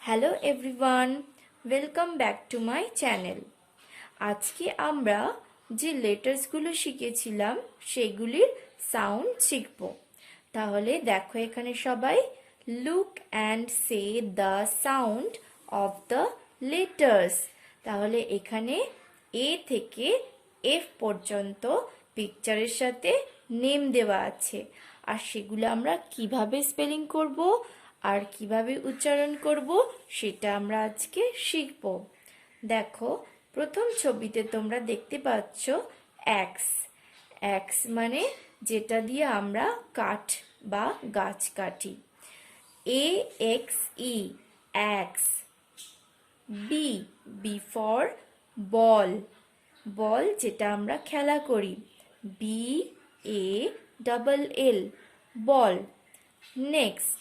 Hello everyone, welcome back to my channel. আজকে আমরা যে লেটার্সগুলো শিখেছিলাম সেগুলির সাউন্ড শিখব। তাহলে দেখো এখানে সবাই, look and say the sound of the letters. তাহলে এখানে এ থেকে এফ পর্যন্ত পিকচারের সাথে নেম দেওয়া আছে, আর সেগুলো আমরা কিভাবে স্পেলিং করব আর কিভাবে উচ্চারণ করব সেটা আমরা আজকে শিখব। দেখো, প্রথম ছবিতে তোমরা দেখতে পাচ্ছ অ্যাক্স। অ্যাক্স মানে যেটা দিয়ে আমরা কাঠ বা গাছ কাটি। A X E, axe. B, B for ball. Ball যেটা আমরা খেলা করি। B A double L, ball. Next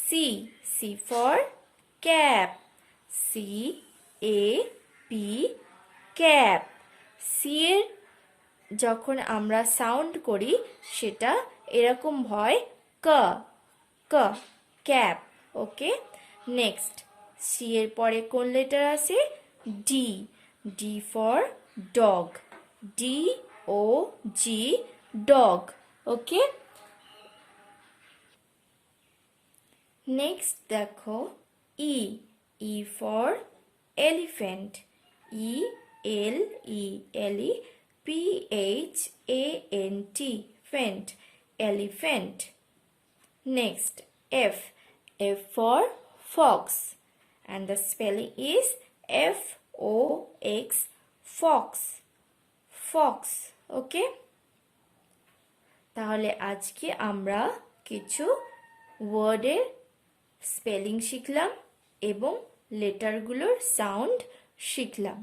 C, C for cap. C A P, cap. C এর যখন আমরা সাউন্ড করি সেটা এরকম হয় ক, ক, ক্যাপ। ওকে, নেক্সট সি এর পরে কোন লেটার আছে? D. D for dog. D O G, dog. Okay, next দেখো E. E for elephant. E L E L E P H A N T, ফেন্ট, elephant. Next, F. F for fox. And the spelling is F-O-X, fox. Fox. Okay? তাহলে আজকে আমরা কিছু ওয়ার্ডের spelling শিখলাম এবং লেটারগুলোর sound শিখলাম।